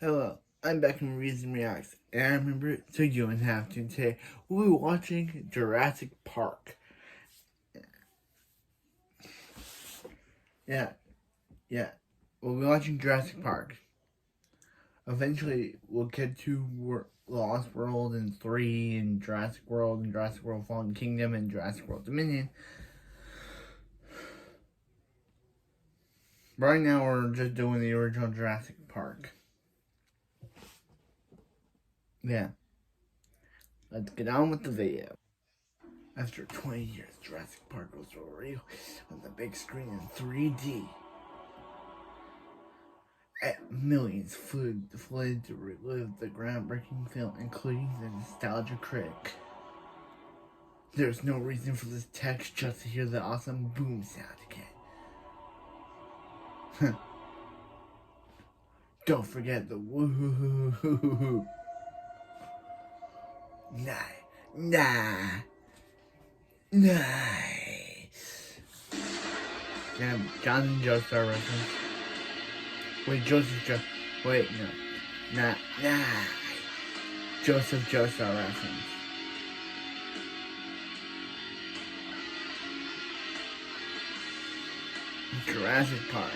Hello, I'm back from Reason Reacts, and I remember so you don't have to today. We'll be watching Jurassic Park. Yeah, we'll be watching Jurassic Park. Eventually, we'll get to Lost World and 3, and Jurassic World, Fallen Kingdom, and Jurassic World Dominion. Right now, we're just doing the original Jurassic Park. Yeah. Let's get on with the video. After 20 years, Jurassic Park was real on the big screen in 3D. Millions flooded to relive the groundbreaking film, including the nostalgia critic. There's no reason for this text, just to hear the awesome boom sound again. Don't forget the woo-hoo-hoo-hoo-hoo-hoo. Nice. Yeah, John and Joe Star reference. Wait, wait, no. Joseph Joestar reference. Jurassic Park.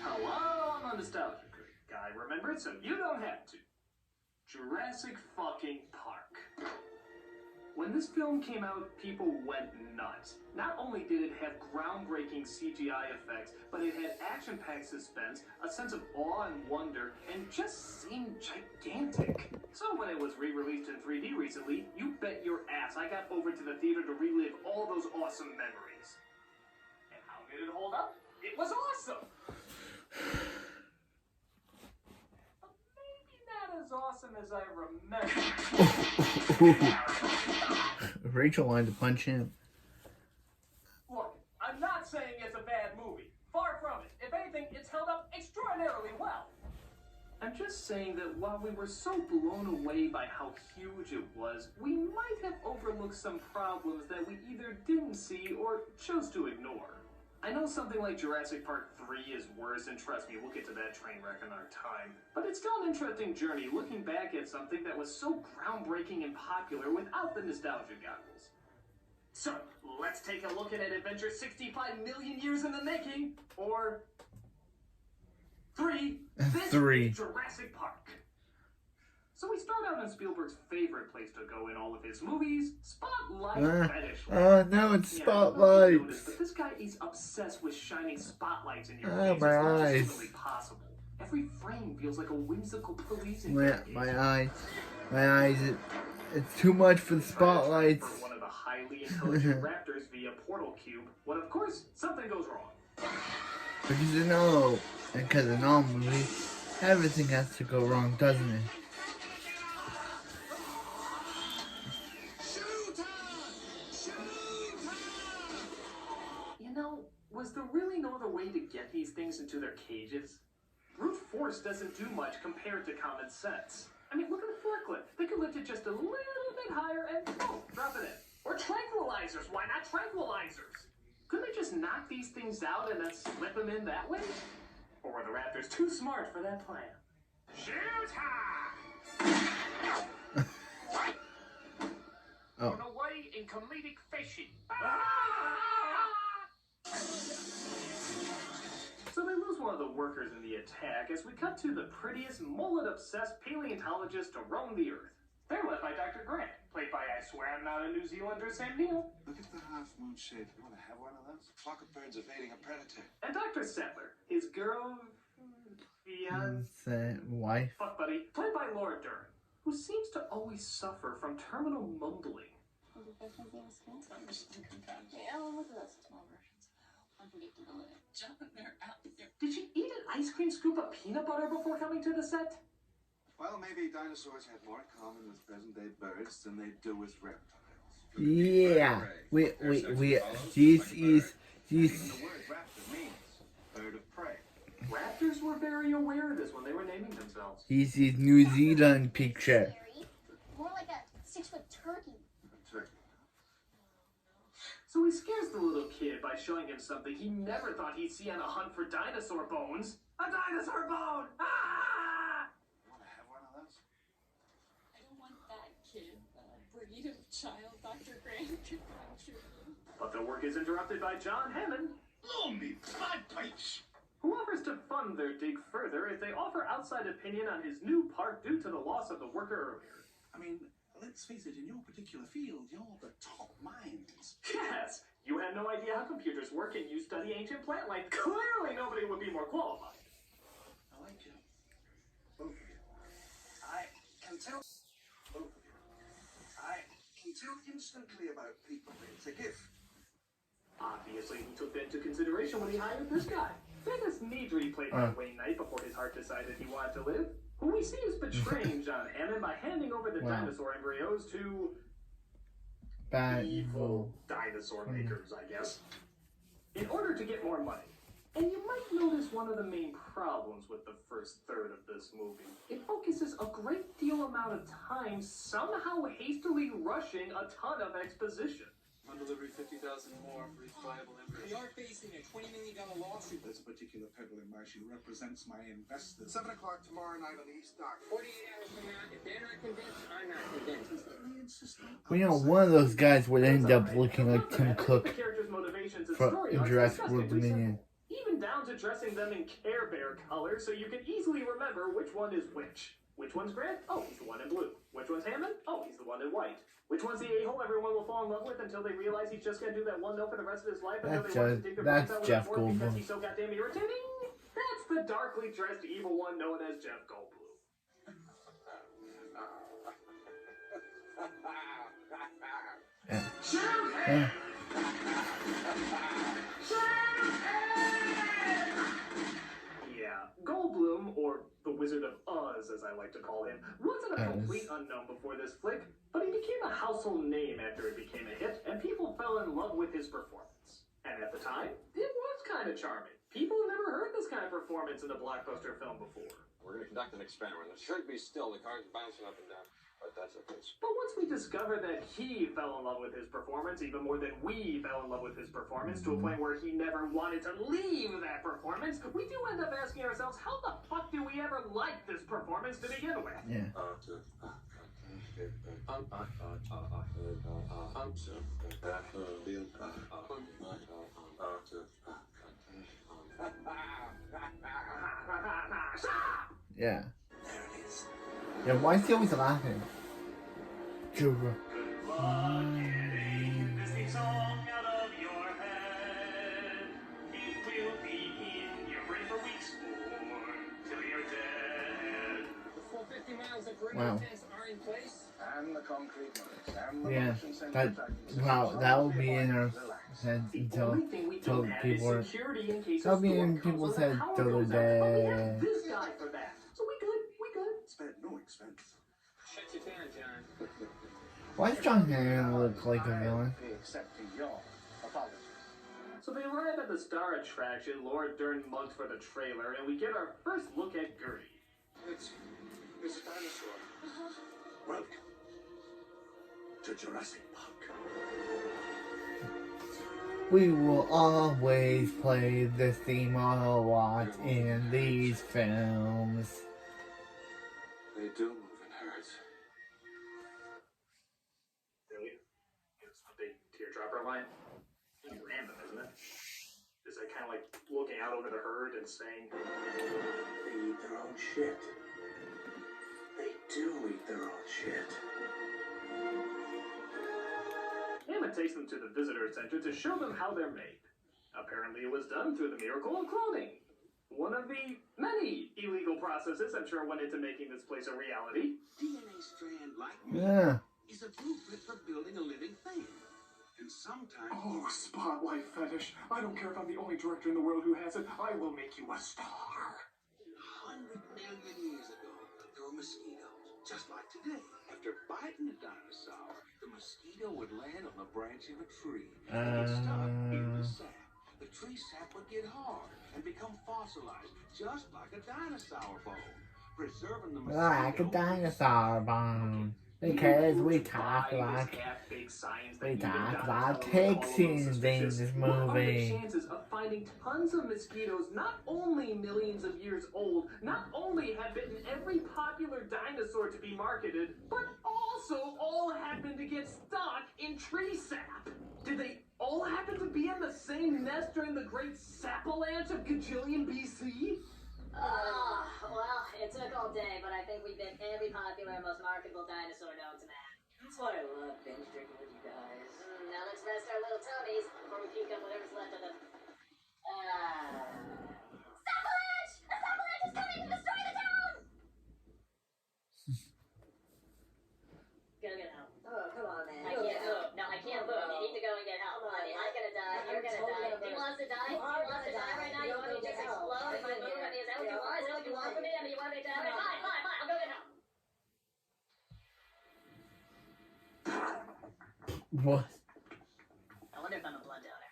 Hello, I'm a nostalgia critic guy. Remember it so you don't have to. Jurassic fucking Park. When this film came out, people went nuts. Not only did it have groundbreaking CGI effects, but it had action-packed suspense, a sense of awe and wonder, and just seemed gigantic. So when it was re-released in 3D recently, you bet your ass I got over to the theater to relive all those awesome memories. And how did it hold up? It was awesome! But maybe not as awesome as I remember. Rachel wanted to punch him. Look, I'm not saying it's a bad movie. Far from it. If anything, it's held up extraordinarily well. I'm just saying that while we were so blown away by how huge it was, we might have overlooked some problems that we either didn't see or chose to ignore. I know something like Jurassic Park 3 is worse, and trust me, we'll get to that train wreck in our time. But it's still an interesting journey looking back at something that was so groundbreaking and popular without the nostalgia goggles. So, let's take a look at an adventure 65 million years in the making, or 3. This is Jurassic Park. So we start out in Spielberg's favorite place to go in all of his movies, Spotlight Fetish. Oh no, it's Spotlight. But this guy is obsessed with shining spotlights in your face as much as humanly possible. Every frame feels like a whimsical police investigation. My eyes, it's too much for the spotlights. For one of the highly intelligent raptors via portal cube, when of course something goes wrong. Because in all movies, everything has to go wrong, doesn't it? Was there really no other way to get these things into their cages? Brute force doesn't do much compared to common sense. I mean, look at the forklift. They could lift it just a little bit higher and boom, drop it in. Or tranquilizers. Why not tranquilizers? Couldn't they just knock these things out and then slip them in that way? Or were the raptors too smart for that plan? Shoot time! Run away in comedic fashion. So they lose one of the workers in the attack as we cut to the prettiest, mullet-obsessed paleontologist to roam the Earth. They're led by Dr. Grant, played by, I swear I'm not a New Zealander, Sam Neill. Look at the half-moon shape. You want to have one of those? A flock of birds evading a predator. And Dr. Settler, his girl... wife? Fuck buddy, played by Laura Dern, who seems to always suffer from terminal mumbling. Yeah, look at those small versions. Unpredictability. They're out there. Did she eat an ice cream scoop of peanut butter before coming to the set? Well, maybe dinosaurs had more in common with present-day birds than they do with reptiles. Yeah. These. The word raptor means bird of prey. Raptors were very aware of this when they were naming themselves. This is New Zealand picture. So he scares the little kid by showing him something he never thought he'd see on a hunt for dinosaur bones. A dinosaur bone! Ah! You want to have one of those? I don't want that kid, breed of child Dr. Grant could contribute. But the work is interrupted by John Hammond, Blow me bagpipes! who offers to fund their dig further if they offer outside opinion on his new park due to the loss of the worker earlier. I mean, let's face it, in your particular field, you're the top minds. Yes, you have no idea how computers work and you study ancient plant life. Clearly nobody would be more qualified. I like you. Both of you. I can tell. Both of you. I can tell instantly about people. It's a gift. Obviously, he took that into consideration when he hired this guy. Dennis Nedry played by Wayne Knight before his heart decided he wanted to live. Who we see is betraying John Hammond by handing over the dinosaur embryos to evil dinosaur makers, I guess, in order to get more money. And you might notice one of the main problems with the first third of this movie. It focuses a great deal amount of time somehow hastily rushing a ton of exposition. On delivery, 50,000 more for each viable embryo. We are facing a $20 million lawsuit. There's a particular pebble in my shoe represents my investors. 7 o'clock tomorrow night on the East Dock. 48 hours from now, if they're not convinced, I'm not convinced. They insist on Well, you know, one of those guys would end up looking like Tim Cook The characters' motivations and from story in arcs Jurassic are World disgustingly Dominion. simple. Even down to dressing them in Care Bear colors so you can easily remember which one is which. Which one's Grant? Oh, he's the one in blue. Which one's Hammond? Oh, he's the one in white. Which one's the a-hole everyone will fall in love with until they realize he's just gonna do that one note for the rest of his life until they want to dig their brains out with Jeff a fork because Goldblum. he's so goddamn irritating? That's the darkly dressed evil one known as Jeff Goldblum. Yeah, Goldblum, or the Wizard of Oz as I like to call him, wasn't a complete unknown before this flick, but he became a household name after it became a hit, and people fell in love with his performance. And at the time, it was kind of charming. People never heard this kind of performance in a blockbuster film before. We're going to conduct an experiment. It should be still. The car's bouncing up and down. But that's okay. But once we discover that he fell in love with his performance, even more than we fell in love with his performance, to a point where he never wanted to leave that performance, we do end up asking ourselves, how the fuck do we ever like this performance to begin with? Yeah. Yeah. Yeah, why is he always laughing? Jura. This song out of your head. It will be in your brain for weeks more, till you're dead. The full 50 miles of perimeter Wow. fence are in place. And the concrete marks. And the Yeah, motion sensor that tracking system. wow, that will be in our Relax. heads The until only thing we don't have people are. is security in case That'll a be storm in comes people's or the heads power till goes they're out. But we have dead. this guy for that. So we good. Spared no expense. Shut you down, John. Why does John Hammond look like a villain? I'll be accepting your apology. So they arrive at the star attraction, Laura Dern mugs for the trailer, and we get our first look at Gertie. It's a dinosaur. Welcome to Jurassic Park. We will always play this theme a lot in these films. They do move in herds. Really? It's a big teardropper line. It's random, isn't it? Is it kind of like looking out over the herd and saying, They eat their own shit. They do eat their own shit. Hammond takes them to the visitor center to show them how they're made. Apparently it was done through the miracle of cloning. One of the many illegal processes I'm sure went into making this place a reality. DNA strand like me Yeah. is a blueprint for building a living thing. And sometimes Oh, spotlight fetish. I don't care if I'm the only director in the world who has it. I will make you a star. 100 million years ago, there were mosquitoes, just like today. After biting a dinosaur, the mosquito would land on the branch of a tree and get stuck in the sap. The tree sap would get hard and become fossilized, just like a dinosaur bone, preserving the mosquito. Like a dinosaur bone. Because we to talk buy about this half-baked science that we even talk Donatello about would cake call a little scenes in suspicious. this What are the movie. chances of finding tons of mosquitoes not only millions of years old, not only have bitten every popular dinosaur to be marketed, but also all happen to get stuck in tree sap? Did they all happen to be in the same nest during the great Sapalanche of Gajillion BC? Well, it took all day, but I think we bit every popular and most marketable dinosaur known to man. That's why I love binge drinking with you guys. Now let's rest our little tummies before we puke up whatever's left of them. Avalanche! A avalanche is coming to destroy the town! Go get help. Oh, come on, man. I can't move. No, I can't move. You need to go and get help. I mean, I'm gonna die. You're gonna die. He wants to die. He wants to die right now. You want me to just explode if I move? I mean, is that what you want? Is that what you want from me? I mean, you want me to die? Fine. I'll go get help. What? I wonder if I'm a blood donor.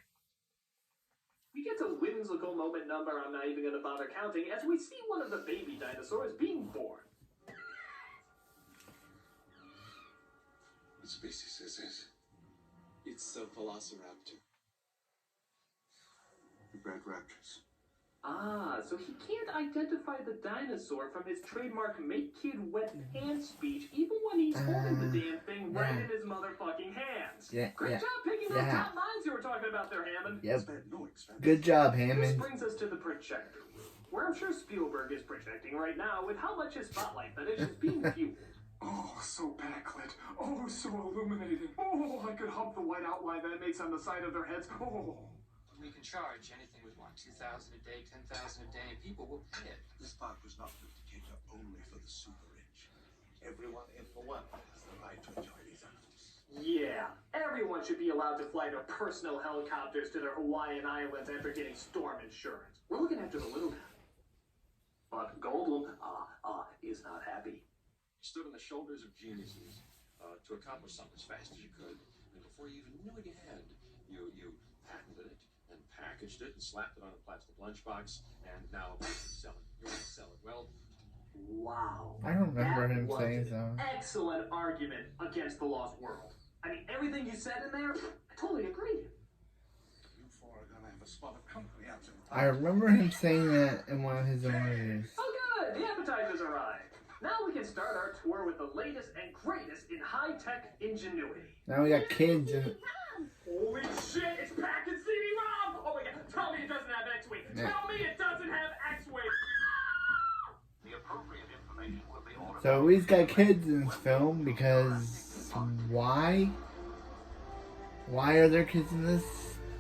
We get a whimsical moment number I'm not even going to bother counting as we see one of the baby dinosaurs being born. What species is this? It's a velociraptor. We bred raptors. Ah, so he can't identify the dinosaur from his trademark make kid wet pants speech even when he's holding the damn thing right in his motherfucking hands. Great job picking those top lines you were talking about there, Hammond. Yep. No expense. Good job, This Hammond. brings us to the projector, where I'm sure Spielberg is projecting right now with how much his spotlight fetish is being fueled. Oh, so backlit. Oh, so illuminating. Oh, I could hug the white outline that it makes on the side of their heads. Oh. We can charge anything we want, 2,000 a day, 10,000 a day, and people will pay it. This park was not built to cater only for the super rich. Everyone in the world has the right to enjoy these animals. Yeah, everyone should be allowed to fly their personal helicopters to their Hawaiian islands after getting storm insurance. We're looking after the little guy. But Goldblum, is not happy. You stood on the shoulders of geniuses to accomplish something as fast as you could. And before you even knew what you had, you patented it and packaged it and slapped it on a plastic lunchbox, and now you sell it. You're going to sell it. Well, Wow. I don't remember That him was saying an so. excellent argument against the Lost World. I mean, everything you said in there, I totally agree. You four are gonna have a spot of company out in the I remember him saying that in one of his interviews. Oh good, the appetizers arrived. Now we can start our tour with the latest and greatest in high-tech ingenuity. Now we got kids and Holy shit, it's packaged CD-ROM! Oh my god, tell me it doesn't have X-Wing! Tell me it doesn't have X-Wing! The appropriate information will be ordered. so we've got kids in this film because why? Why are there kids in this?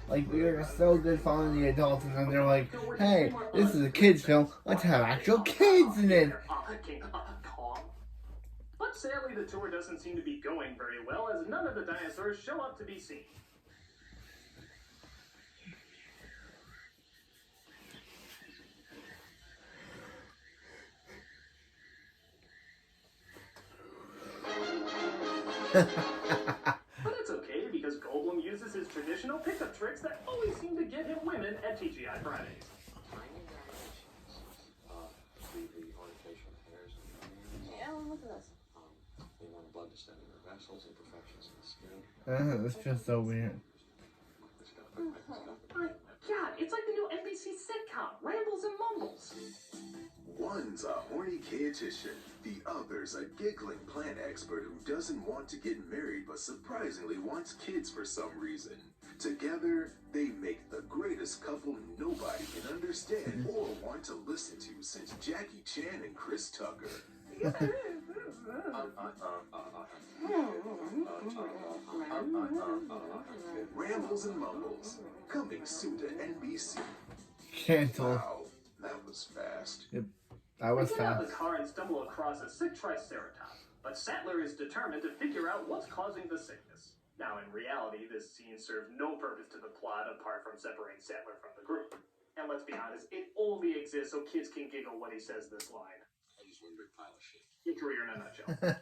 Like, we are so good following the adults, and then they're like, hey, this is a kids film, let's have actual kids in it. Calm. But sadly, the tour doesn't seem to be going very well, as none of the dinosaurs show up to be seen. But it's okay, because Goldblum uses his traditional pickup tricks that always seem to get him women at TGI Fridays. tiny variations. The orientation of hairs and veins. Yeah, well, look at this. They want blood to stand in their vessels, imperfections in the skin. This feels so weird. My God, it's like the new NBC sitcom, Rambles and Mumbles. One's a horny chaotician, the other's a giggling plant expert who doesn't want to get married but surprisingly wants kids for some reason. Together, they make the greatest couple nobody can understand or want to listen to since Jackie Chan and Chris Tucker. Rambles and Mumbles, coming soon to NBC. Cancel. Wow, that was fast. That was We get out fast. of the car and stumble across a sick triceratops, but Sattler is determined to figure out what's causing the sickness. Now, in reality, this scene serves no purpose to the plot apart from separating Sattler from the group. And let's be honest, it only exists so kids can giggle when he says this line. I just one big pile of shit. Your career in a nutshell.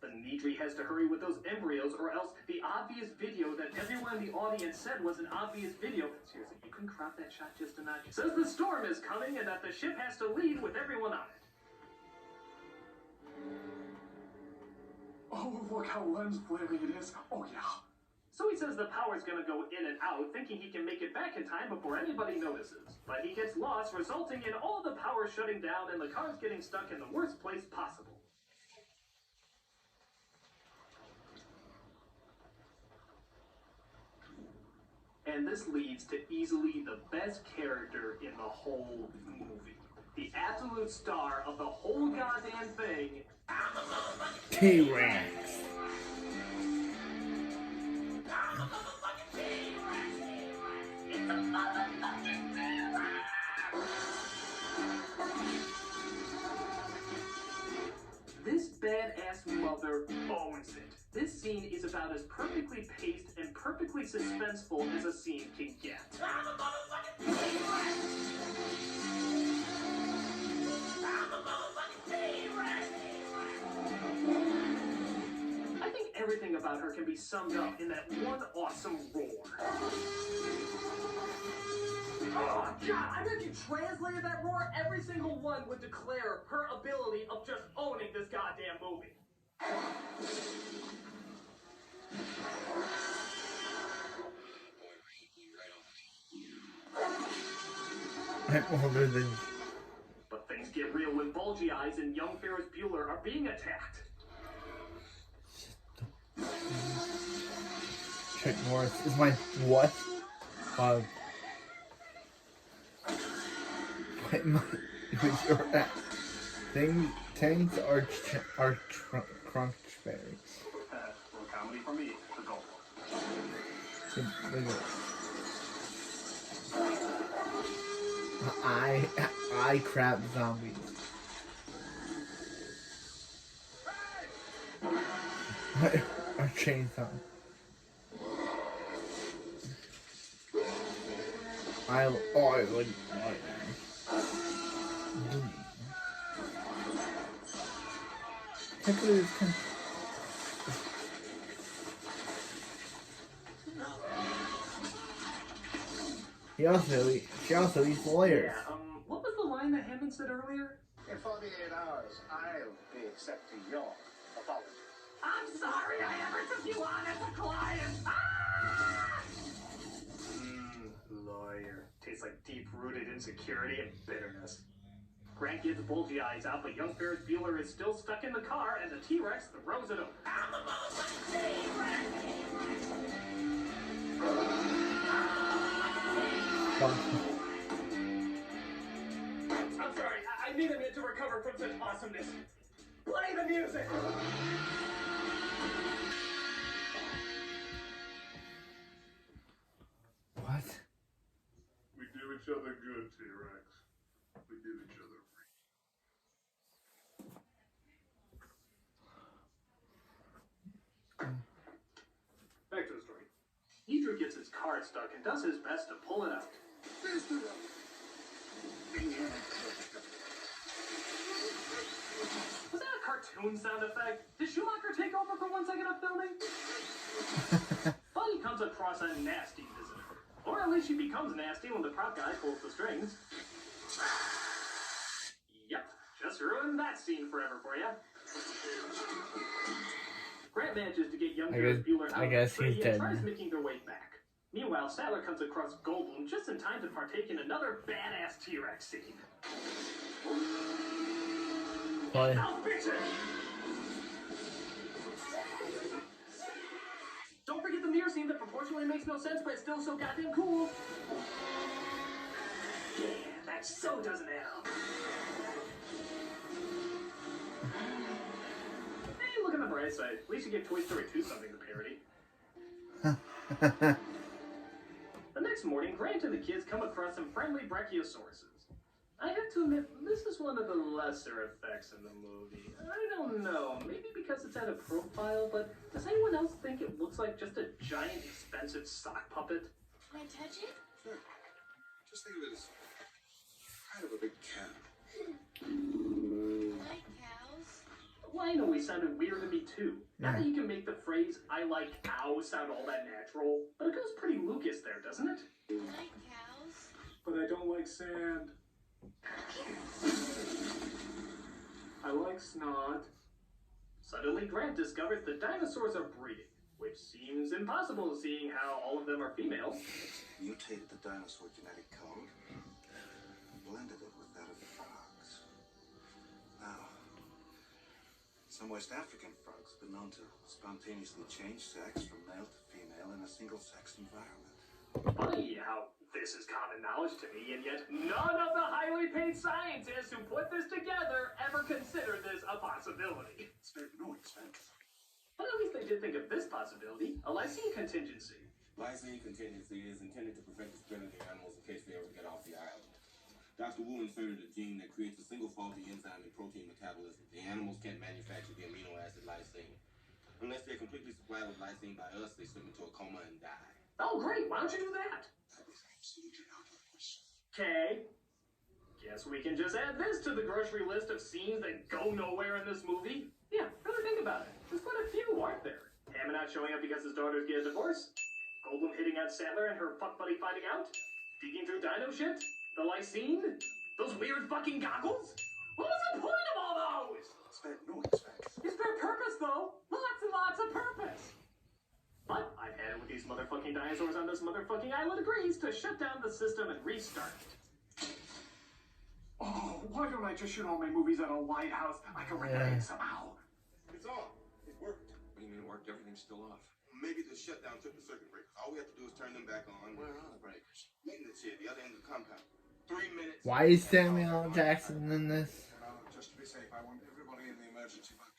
The Nidri has to hurry with those embryos, or else the obvious video that everyone in the audience said was an obvious video. Seriously, you can crop that shot just a notch. Says the storm is coming and that the ship has to leave with everyone on it. Oh, look how lens flaring it is. Oh, yeah. So he says the power's gonna go in and out, thinking he can make it back in time before anybody notices. But he gets lost, resulting in all the power shutting down and the cars getting stuck in the worst place possible. And this leads to easily the best character in the whole movie. The absolute star of the whole goddamn thing, T-Rex. It's a motherfucking T-Rex! This badass mother owns it. This scene is about as perfectly paced and perfectly suspenseful as a scene can get. I'm a motherfucking T-Rex! I'm a motherfucking T-Rex! I think everything about her can be summed up in that one awesome roar. Oh, God, I bet you translated that roar, every single one would declare her ability of just owning this goddamn movie. I'm older than... But things get real when Bulgy Eyes and young Ferris Bueller are being attacked. Chuck Norris is my what? Things are crunchberries. Little comedy for me, the goal. I crap zombies. Or chainsaw. I would. Can't believe it's she also eats lawyers. Yeah, what was the line that Hammond said earlier? In 48 hours, I'll be accepting your apology. I'm sorry I ever took you on as a client. Ah! Lawyer. Tastes like deep-rooted insecurity and bitterness. Grant gets Bulgy Eyes out, but young Ferris Bueller is still stuck in the car, and the T-Rex throws it over. I'm the motherfucking T-Rex! I'm sorry, I need a minute to recover from such awesomeness. Play the music! What? We do each other good, T-Rex. We do each other right. Back to the story. Edric gets his car stuck and does his best to pull it out. Was that a cartoon sound effect? Did Schumacher take over for 1 second of filming? But he comes across a nasty visitor. Or at least she becomes nasty when the prop guy pulls the strings. Yep, just ruined that scene forever for you. Grant manages to get young Ferris Bueller out, but he tries making their way back. Meanwhile, Statler comes across Goldblum just in time to partake in another badass T-Rex scene. What? Now, bitches! Don't forget the mirror scene that proportionally makes no sense, but it's still so goddamn cool. Yeah, that so doesn't add up. Hey, look on the bright side. At least you get Toy Story 2 something to parody. The next morning, Grant and the kids come across some friendly brachiosauruses. I have to admit, this is one of the lesser effects in the movie. I don't know, maybe because it's out of profile, but does anyone else think it looks like just a giant, expensive sock puppet? Can I touch it? Sure. Just think of it as kind of a big cow. Like cows? Well, I know we sounded weird to me too. Not that you can make the phrase, I like cows, sound all that natural, but it goes pretty Lucas there, doesn't it? Like cows? But I don't like sand. I like snot. Suddenly, Grant discovers the dinosaurs are breeding, which seems impossible seeing how all of them are females. Mutated the dinosaur genetic code, blended it with that of frogs. Now, some West African frogs have been known to spontaneously change sex from male to female in a single-sex environment. Funny how this is common knowledge to me, and yet none of the highly paid scientists who put this together ever considered this a possibility. Spared no expense. But at least they did think of this possibility, a lysine contingency. Lysine contingency is intended to prevent the spread of the animals in case they ever get off the island. Dr. Wu inserted a gene that creates a single faulty enzyme in protein metabolism. The animals can't manufacture the amino acid lysine. Unless they're completely supplied with lysine by us, they slip into a coma and die. Oh, great. Why don't you do that? That is absolutely out of the question. Okay. Guess we can just add this to the grocery list of scenes that go nowhere in this movie. Yeah, really think about it. There's quite a few, aren't there? Hammond not showing up because his daughters get a divorce. Goldblum hitting on Sattler and her fuck buddy finding out. Digging through dino shit. The lysine. Those weird fucking goggles. What was the point of all those? Spared no expense. It's for purpose, though. Lots and lots of purpose. But I've had it with these motherfucking dinosaurs on this motherfucking island agrees to shut down the system and restart it. Oh, why don't I just shoot all my movies at a lighthouse? I can recreate somehow. It's on. It worked. What do you mean it worked? Everything's still off. Maybe the shutdown took the circuit breakers. All we have to do is turn them back on. Where are the breakers? Maintenance here, the other end of the compound. 3 minutes. Why is Samuel L. Jackson in this? Just to be safe, I want everybody in the emergency bucket.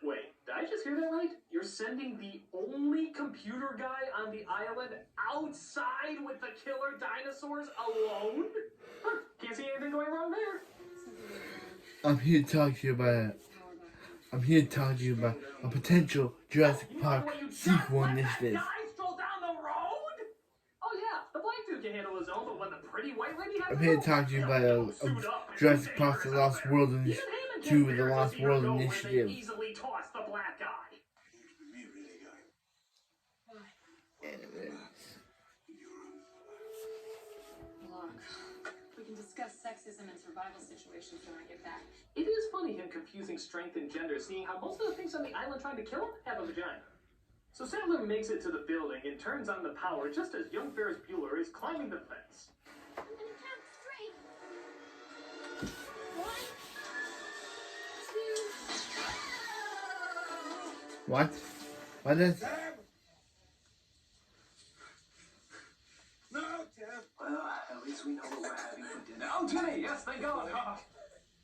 Wait, did I just hear that right? You're sending the only computer guy on the island outside with the killer dinosaurs alone? Huh, can't see anything going wrong there. I'm here to talk to you about a potential Jurassic Park sequel initiative. Guy stroll down the road? Oh yeah, the black dude can handle his own, but when the pretty white lady has I'm here to talk to you about a Jurassic Park The Lost World Initiative. To the Lost World Initiative. Easily toss the black guy. Me really, guy. Look, we can discuss sexism and survival situations when I get back. It is funny him confusing strength and gender, seeing how most of the things on the island trying to kill him have a vagina. So Sattler makes it to the building and turns on the power just as young Ferris Bueller is climbing the fence. I'm gonna count straight. 1, 2. What? What is? No, Tim. Well, at least we know what we're having for dinner. Oh, Timmy, yes, thank God.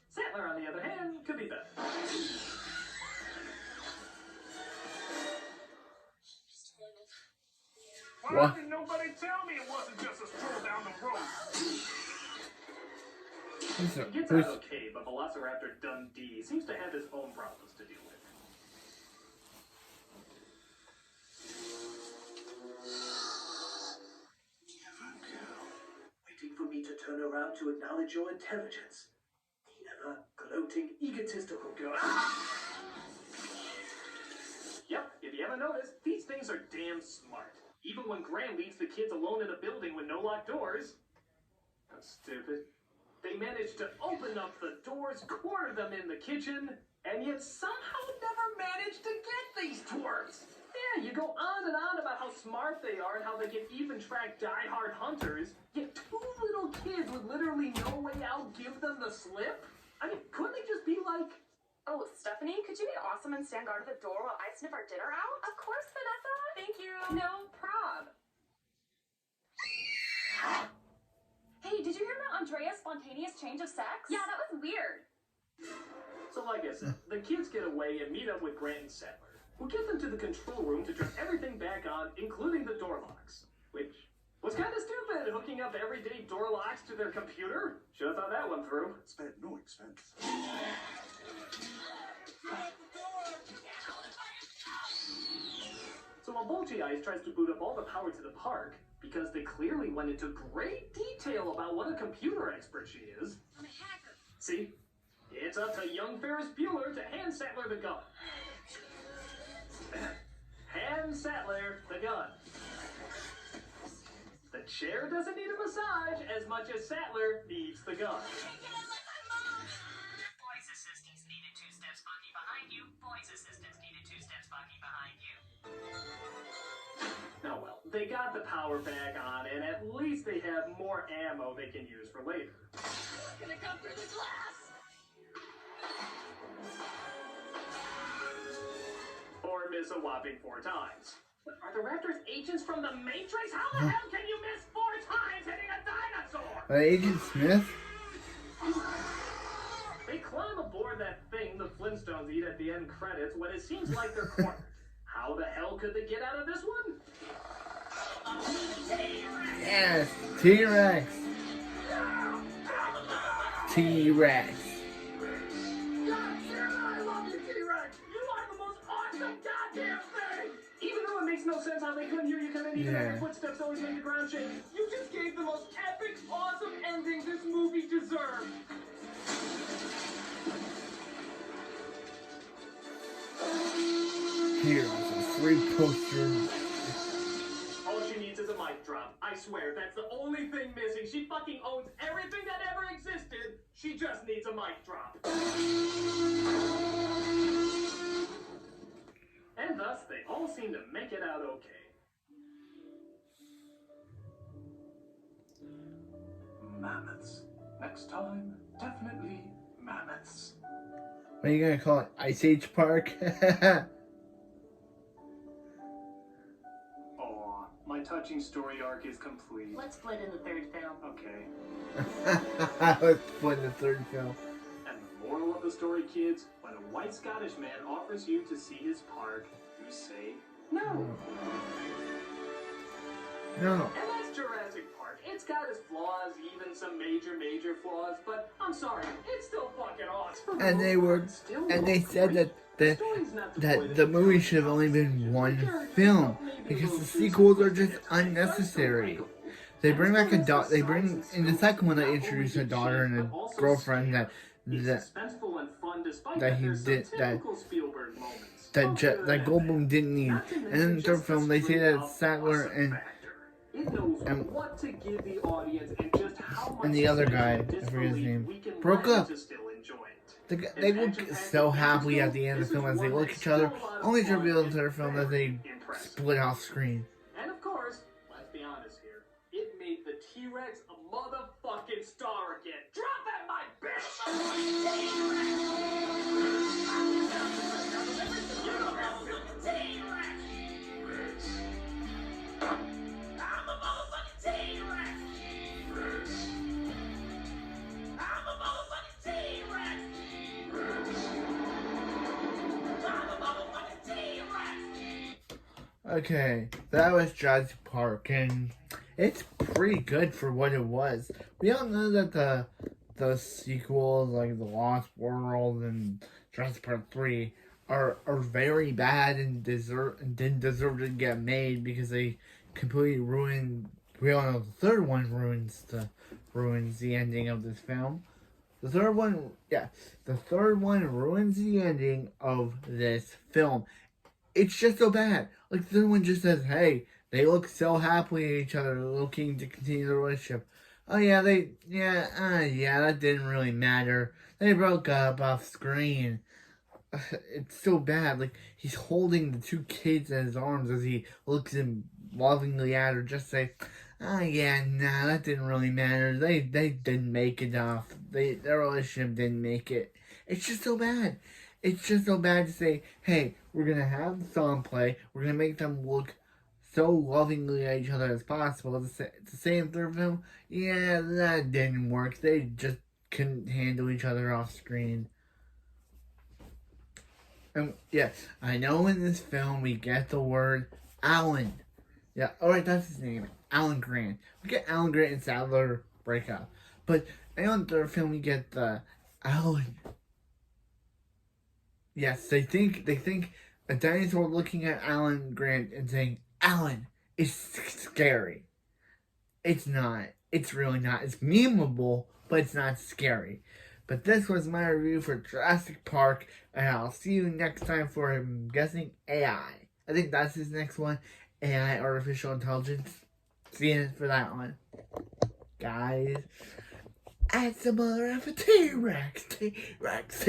Sattler, on the other hand, could be better. Why didn't nobody tell me it wasn't just a stroll down the road? He gets out okay, but Velociraptor Dundee seems to have his own problems to deal with. Waiting for me to turn around to acknowledge your intelligence. The ever-gloating, egotistical girl. Yep, if you haven't noticed, these things are damn smart. Even when Graham leaves the kids alone in a building with no locked doors. That's stupid. They managed to open up the doors, corner them in the kitchen, and yet somehow never managed to get these twerps. Yeah, you go on and on about how smart they are and how they can even track die-hard hunters, yet 2 little kids with literally no way out give them the slip? I mean, couldn't they just be like... Oh, Stephanie, could you be awesome and stand guard at the door while I sniff our dinner out? Of course, Vanessa. Thank you. No prob. Hey, did you hear about Andrea's spontaneous change of sex? Yeah, that was weird. So like I said, the kids get away and meet up with Grant and Sattler, who get them to the control room to turn everything back on, including the door locks. Which was kind of stupid, hooking up everyday door locks to their computer. Should have thought that one through. Spared no expense. So while Bulgy Eyes tries to boot up all the power to the park, because they clearly went into great detail about what a computer expert she is. I'm a hacker. See? It's up to young Ferris Bueller to hand Sattler the gun. Hand Sattler the gun. The chair doesn't need a massage as much as Sattler needs the gun. Voice assistance needed 2 steps buggy behind you. you. Voice assistants needed 2 steps walking behind you. Oh well, they got the power back on, and at least they have more ammo they can use for later. Gonna come through the glass. Or miss a whopping 4 times. Are the Raptors agents from the Matrix? How the hell can you miss 4 times hitting a dinosaur? Agent Smith? They climb aboard that thing the Flintstones eat at the end credits when it seems like they're cornered. How the hell could they get out of this one? Yes, T-Rex. T-Rex. I love you, T-Rex. You are the most awesome goddamn thing. Even though it makes no sense how they couldn't hear you coming, even though your footsteps always make the ground shake, you just gave the most epic, awesome ending this movie deserved. Here's a free poster. All she needs is a mic drop. I swear, that's the only thing missing. She fucking owns everything that ever existed. She just needs a mic drop. And thus, they all seem to make it out okay. Mammoths. Next time, definitely mammoths. What are you gonna call it? Ice Age Park? Aw, my touching story arc is complete. Let's split in the 3rd film. Okay. Let's put the 3rd film. And the moral of the story, kids, when a white Scottish man offers you to see his park, you say no. No. And that's Jurassic Park. It's got its flaws, even some major flaws, but I'm sorry, it's still fucking awesome. And they said that the movie should have only been 1 film because the sequels are just unnecessary. They bring back a daughter. They bring in the second one. They introduce a daughter and a girlfriend that he did that Goldblum didn't need. And in the 3rd film, they say that Sattler and the other guy, I forget his name, broke up. They look so happy at the end of the film as they look at each other, only to reveal in the 3rd film that they split off screen. And of course, let's be honest here, it made the T-Rex a motherfucking star again. Drop that mic, bitch! Okay, that was Jurassic Park, and it's pretty good for what it was. We all know that the sequels, like The Lost World and Jurassic Park 3, are very bad and didn't deserve to get made because they completely ruined. We all know the 3rd one ruins the ending of this film. The 3rd one ruins the ending of this film. It's just so bad. Like, the 3rd one just says, hey, they look so happily at each other, looking to continue the relationship. Oh yeah, that didn't really matter. They broke up off screen. It's so bad. Like, he's holding the 2 kids in his arms as he looks them lovingly at her. Just say, that didn't really matter. They didn't make it off. Their relationship didn't make it. It's just so bad. It's just so bad to say, hey, we're going to have the song play. We're going to make them look so lovingly at each other as possible. To say in 3rd film, yeah, that didn't work. They just couldn't handle each other off screen. And yeah, I know in this film we get the word Alan. Yeah, alright, that's his name. Alan Grant. We get Alan Grant and Sattler break up. But in the 3rd film we get the Alan. Yes, they think a dinosaur looking at Alan Grant and saying, Alan, it's scary. It's not. It's really not. It's memeable, but it's not scary. But this was my review for Jurassic Park, and I'll see you next time for, I'm guessing, AI. I think that's his next one. AI, Artificial Intelligence. See you for that one. Guys, add some other T-Rex. T-Rex.